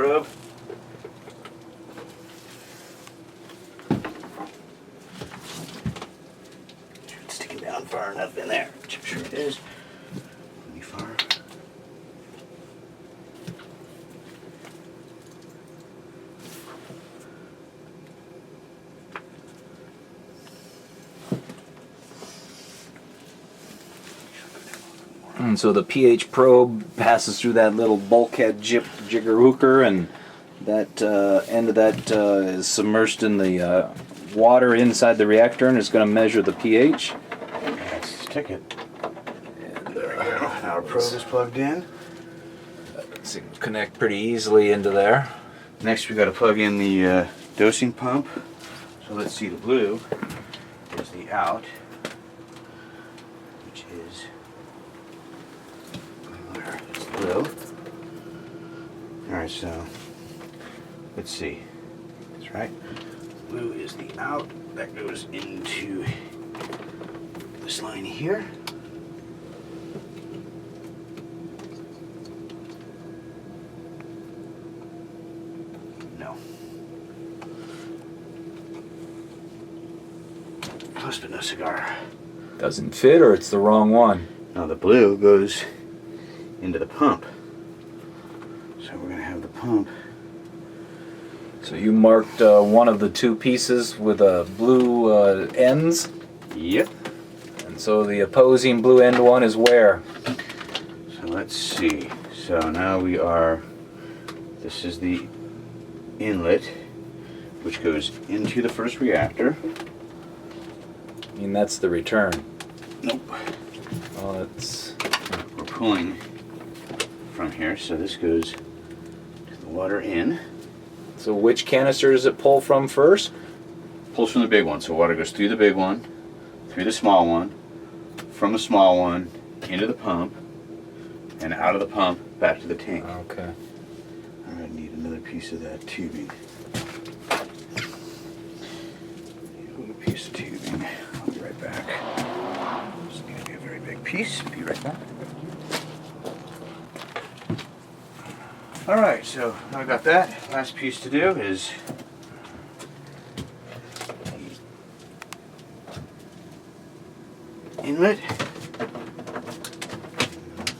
probe. It's sticking down far enough in there, which I'm sure it is. Pretty far. And so the pH probe passes through that little bulkhead jigger hooker, and that end of that is submerged in the water inside the reactor, and it's going to measure the pH. Let's stick it. And there we go. Now our probe is plugged in. Let's see, connect pretty easily into there. Next we got to plug in the dosing pump. So let's see, the blue is the out, which is where it's blue. Alright, so let's see. That's right. Blue is the out. That goes into this line here. No. Close but no cigar. Doesn't fit, or it's the wrong one? Now the blue goes into the pump. So we're going to have the pump. So you marked one of the two pieces with blue ends? Yep. And so the opposing blue end one is where? So let's see. So now we are, this is the inlet, which goes into the first reactor. I mean, that's the return. Nope. Oh, it's... We're pulling from here, so this goes to the water in. So which canister does it pull from first? Pulls from the big one, so water goes through the big one, through the small one, from the small one, into the pump, and out of the pump, back to the tank. Okay. I'm going to need another piece of that tubing. A little piece of tubing. I'll be right back. It's going to be a very big piece. Be right back. Alright, so now I got that. Last piece to do is the inlet.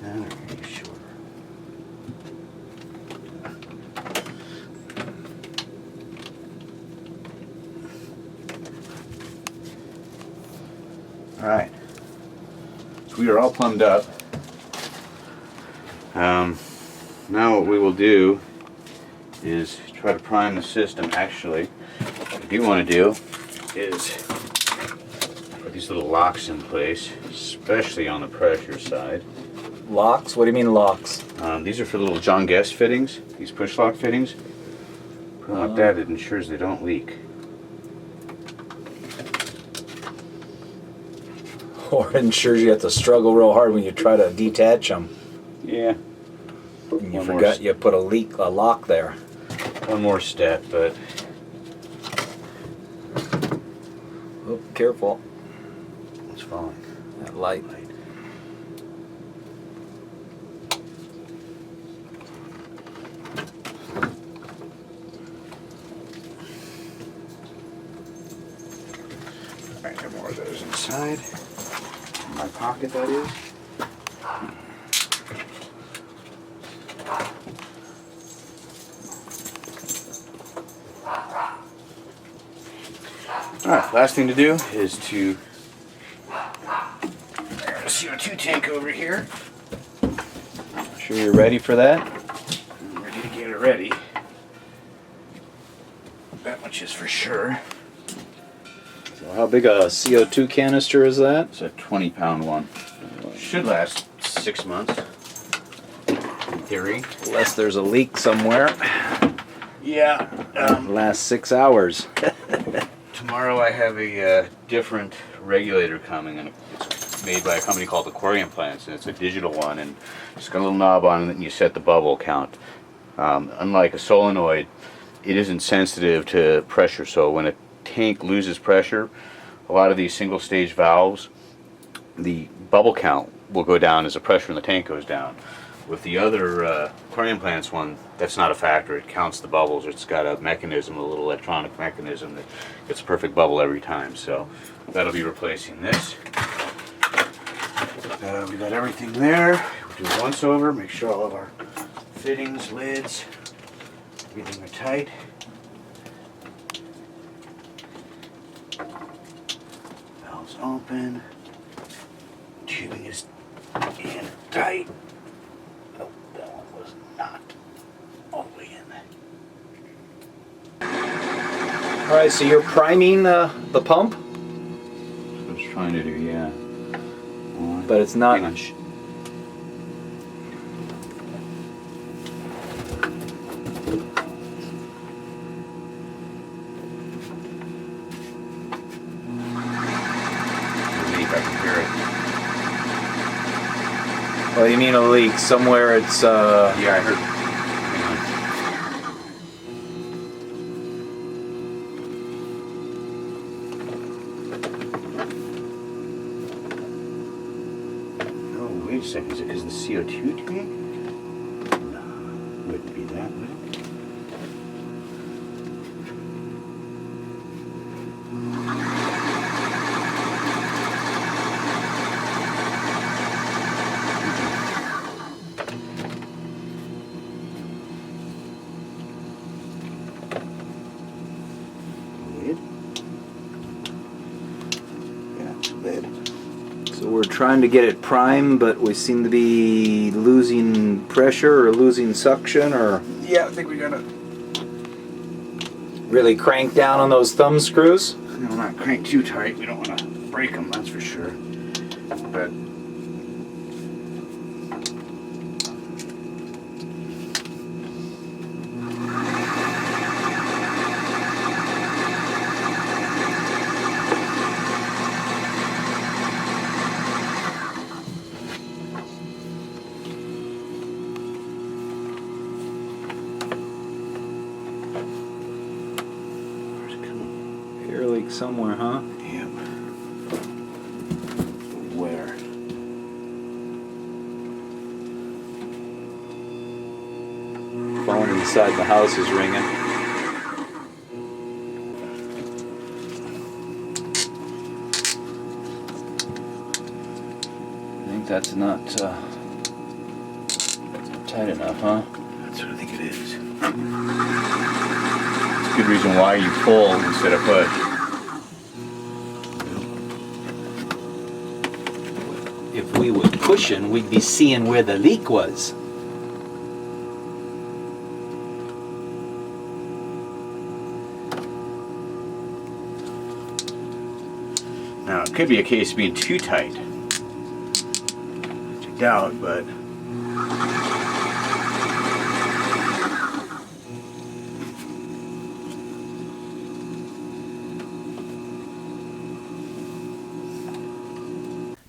Now are you sure? Alright. So we are all plumbed up. Now what we will do is try to prime the system. Actually, what I do want to do is put these little locks in place, especially on the pressure side. Locks? What do you mean locks? These are for little John Guest fittings, these push lock fittings. Put them like that, it ensures they don't leak. Or ensures you have to struggle real hard when you try to detach them. Yeah. And you forgot you put a lock there. One more step, but Oh, careful. it's falling. That light. Alright, got more of those inside. In my pocket, that is. Alright, last thing to do is to CO2 tank over here. Sure you're ready for that? I'm ready to get it ready. That much is for sure. So how big a CO2 canister is that? It's a 20-pound one. Should last 6 months, in theory. Unless there's a leak somewhere. Yeah. Last 6 hours. Tomorrow I have a different regulator coming, and it's made by a company called Aquarium Plants, and it's a digital one, and it's got a little knob on it, and you set the bubble count. Unlike a solenoid, it isn't sensitive to pressure, so when a tank loses pressure, a lot of these single-stage valves, the bubble count will go down as the pressure in the tank goes down. With the other aquarium plants one, that's not a factor. It counts the bubbles. It's got a mechanism, a little electronic mechanism that gets a perfect bubble every time. So that'll be replacing this. We got everything there. We'll do a once over, make sure all of our fittings, lids, everything are tight. Valves open. Tubing is in tight. Oh, that one was not all the way in. All right, so you're priming the pump, I was trying to do, yeah. but it's not. Hang on. I can hear it. Oh, you mean a leak somewhere? It's Yeah, I heard. Hang on. Oh, wait a second. Is it because of the CO2 tank? No, wouldn't be that, would it? Lid? Yeah, lid. So we're trying to get it primed, but we seem to be losing pressure or losing suction, or Yeah, I think we gotta. really crank down on those thumb screws. No, not crank too tight. We don't want to break them, that's for sure. But where's it coming? Air leak somewhere, huh? Yep. Where? Phone inside the house is ringing. I think that's not tight enough, huh? That's what I think it is. It's a good reason why you pull instead of push. If we were pushing, we'd be seeing where the leak was. Now, it could be a case of being too tight. I doubt, but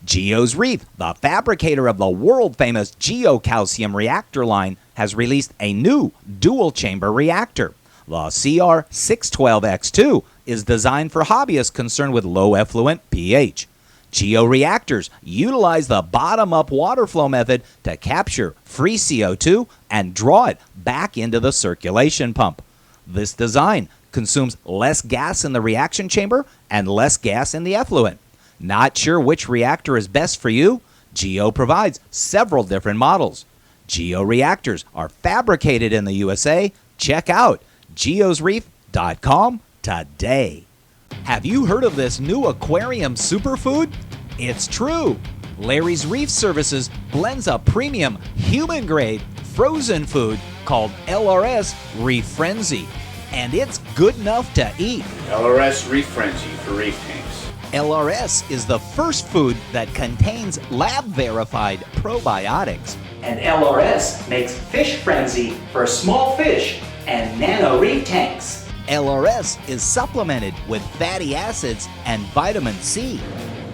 Geo's Reef, the fabricator of the world-famous geocalcium reactor line, has released a new dual-chamber reactor. The CR612X2 is designed for hobbyists concerned with low effluent pH. Geo reactors utilize the bottom-up water flow method to capture free CO2 and draw it back into the circulation pump. This design consumes less gas in the reaction chamber and less gas in the effluent. Not sure which reactor is best for you? Geo provides several different models. Geo reactors are fabricated in the USA. Check out geosreef.com today. Have you heard of this new aquarium superfood? It's true. Larry's Reef Services blends a premium human-grade frozen food called LRS Reef Frenzy, and it's good enough to eat. LRS Reef Frenzy for reef tanks. LRS is the first food that contains lab-verified probiotics. And LRS makes Fish Frenzy for small fish and nano reef tanks. LRS is supplemented with fatty acids and vitamin C.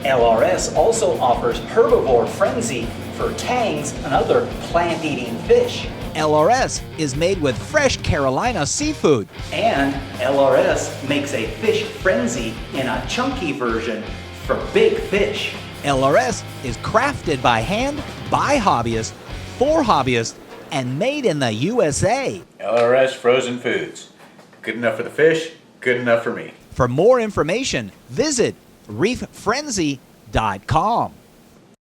LRS also offers Herbivore Frenzy for tangs and other plant-eating fish. LRS is made with fresh Carolina seafood. And LRS makes a Fish Frenzy in a chunky version for big fish. LRS is crafted by hand by hobbyists for hobbyists, and made in the USA. LRS Frozen Foods. Good enough for the fish, good enough for me. For more information, visit reeffrenzy.com.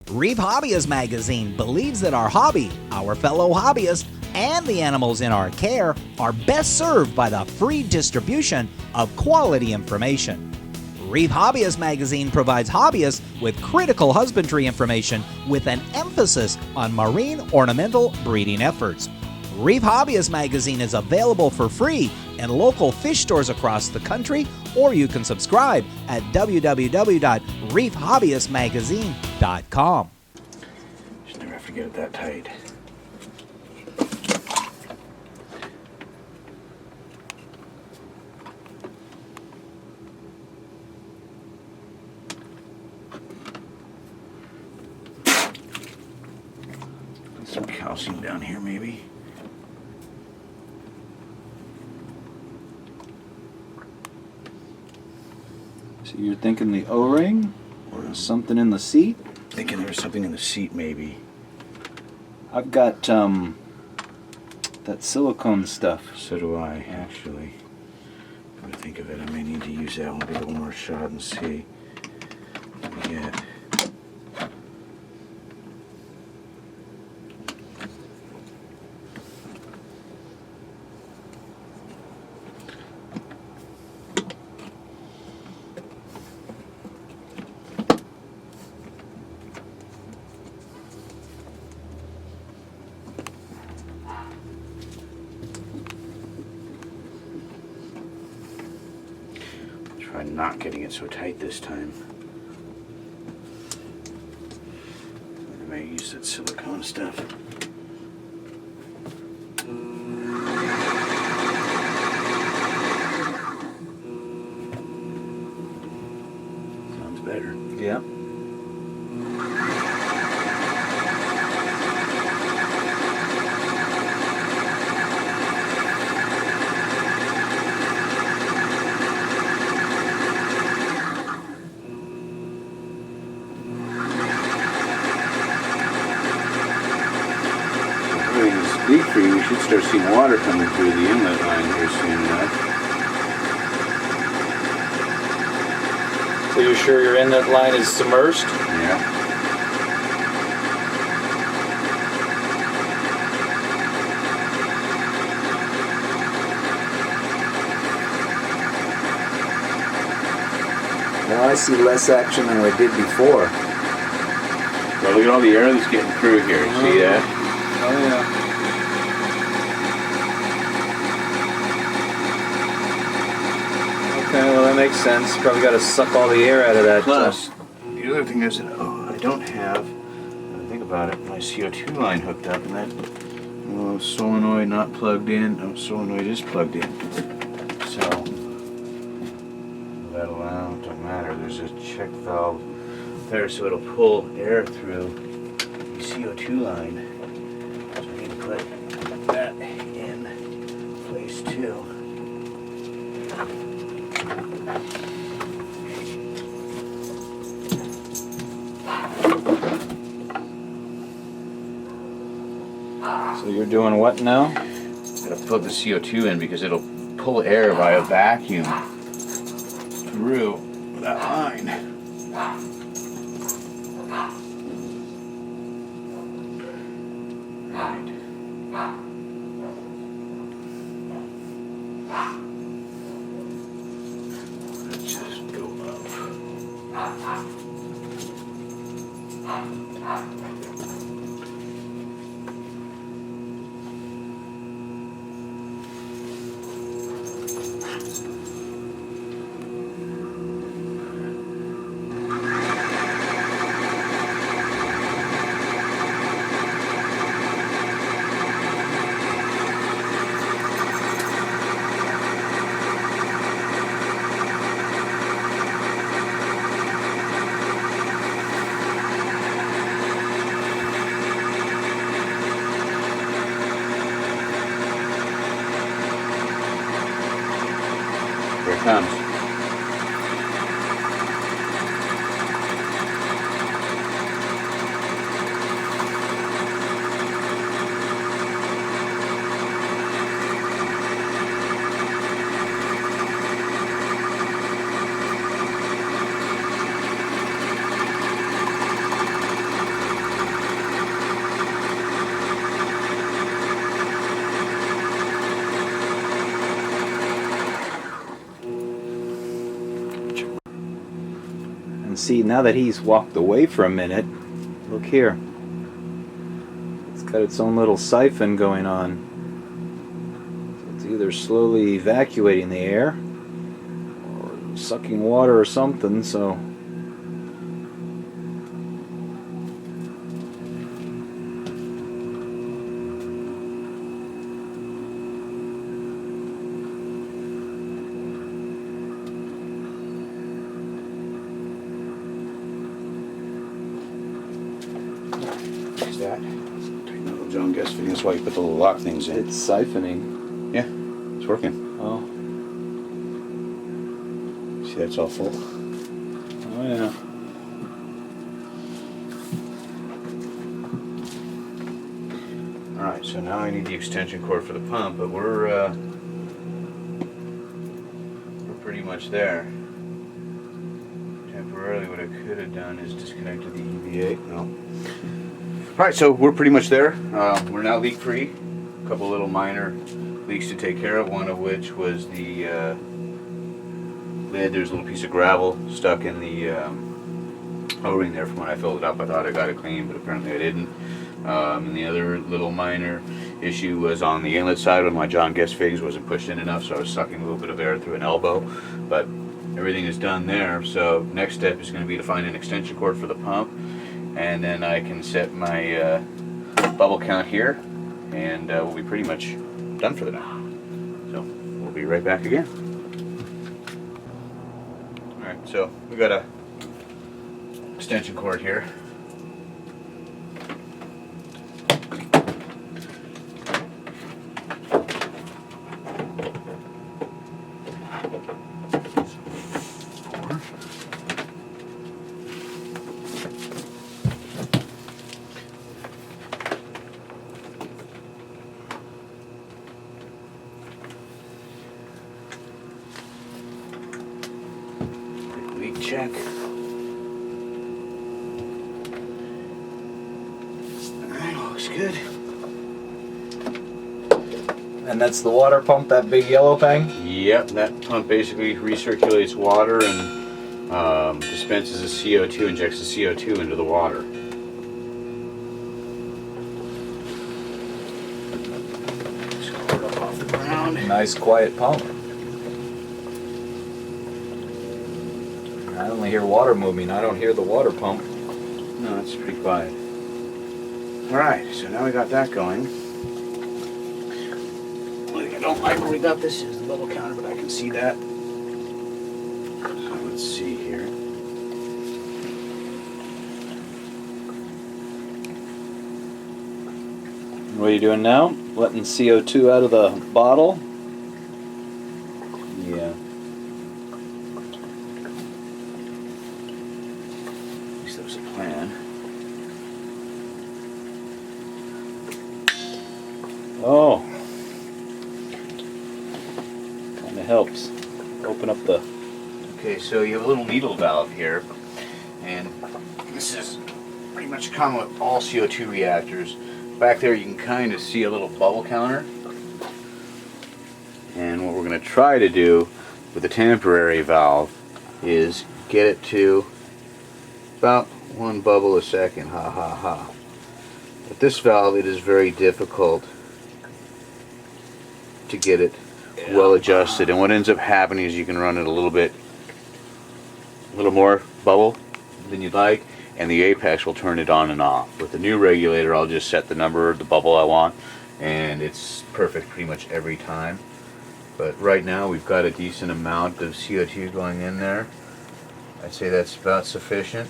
Reef Hobbyist Magazine believes that our hobby, our fellow hobbyists, and the animals in our care are best served by the free distribution of quality information. Reef Hobbyist Magazine provides hobbyists with critical husbandry information with an emphasis on marine ornamental breeding efforts. Reef Hobbyist Magazine is available for free in local fish stores across the country, or you can subscribe at www.reefhobbyistmagazine.com. Just never have to get it that tight. Some calcium down here, maybe. So you're thinking the O-ring or something in the seat? Thinking there was something in the seat, maybe. I've got that silicone stuff. So do I, actually. Come to think of it, I may need to use that one, give it one more shot and see what we get. Try not getting it so tight this time. I may use that silicone stuff. Sounds better. Yeah. Leak free, we should start seeing water coming through the inlet line here soon enough. So you're sure your inlet line is submersed? Yeah. Well, I see less action than we did before. Well, look at all the air that's getting through here. See that? Oh yeah. Okay, well that makes sense. Probably got to suck all the air out of that. Plus, the other thing is that I don't have, when I think about it, my CO2 line hooked up, and that solenoid not plugged in. Oh, solenoid is plugged in. So, that allow, don't matter. There's a check valve there, so it'll pull air through the CO2 line. So I need to put that in place too. So you're doing what now? Gotta plug the CO2 in because it'll pull air by a vacuum through that line. Right. Let's just go up. Here it comes. can see now that he's walked away for a minute. Look here. It's got its own little siphon going on. So it's either slowly evacuating the air or sucking water or something, so. That. Tighten the little John Guest fitting. That's why you put the little lock things in. It's siphoning. Yeah, it's working. Oh. See, that's all full. Oh, yeah. Alright, so now I need the extension cord for the pump, but we're pretty much there. Temporarily, what I could have done is disconnected the EVA. No. Alright, so we're pretty much there. We're now leak free. A couple little minor leaks to take care of, one of which was the lid. There's a little piece of gravel stuck in the O-ring there from when I filled it up. I thought I got it clean, but apparently I didn't. And the other little minor issue was on the inlet side when my John Guest fittings wasn't pushed in enough, so I was sucking a little bit of air through an elbow. But everything is done there, so next step is going to be to find an extension cord for the pump, and then I can set my bubble count here, and we'll be pretty much done for the night. So we'll be right back again. Alright, so we got a extension cord here. Leak check. Alright, looks good. And that's the water pump, that big yellow thing? Yep, that pump basically recirculates water and dispenses the CO2, injects the CO2 into the water. Just cord up off the ground. Nice quiet pump. I only hear water moving, I don't hear the water pump. No, it's pretty quiet. Alright, so now we got that going. One thing I don't like where we got this is the bubble counter, but I can see that. So let's see here. What are you doing now? Letting CO2 out of the bottle? Yeah. At least that was a plan. Oh. Kinda helps. Open up the... Okay, so you have a little needle valve here, and this is pretty much common with all CO2 reactors. Back there you can kind of see a little bubble counter. And what we're going to try to do with the temporary valve is get it to about 1 bubble a second. Ha ha ha. With this valve it is very difficult to get it well adjusted, and what ends up happening is you can run it a little more bubble than you'd like, and the apex will turn it on and off. With the new regulator I'll just set the number of the bubble I want, and it's perfect pretty much every time. But right now we've got a decent amount of CO2 going in there. I'd say that's about sufficient.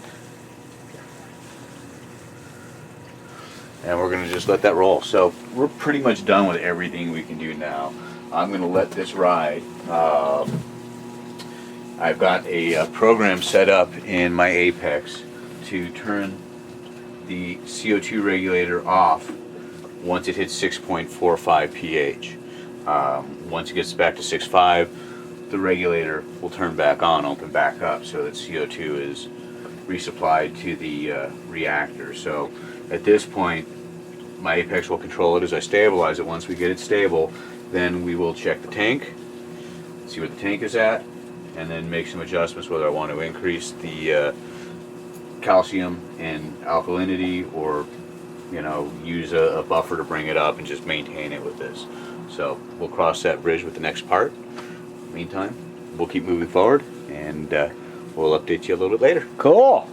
And we're going to just let that roll. So we're pretty much done with everything we can do now. I'm going to let this ride. I've got a program set up in my Apex to turn the CO2 regulator off once it hits 6.45 pH. Once it gets back to 6.5, the regulator will turn back on, open back up, so that CO2 is resupplied to the reactor. So at this point, my Apex will control it as I stabilize it. Once we get it stable, then we will check the tank, see where the tank is at, and then make some adjustments, whether I want to increase the calcium and alkalinity, or use a buffer to bring it up and just maintain it with this. So we'll cross that bridge with the next part. Meantime, we'll keep moving forward, and we'll update you a little bit later. Cool.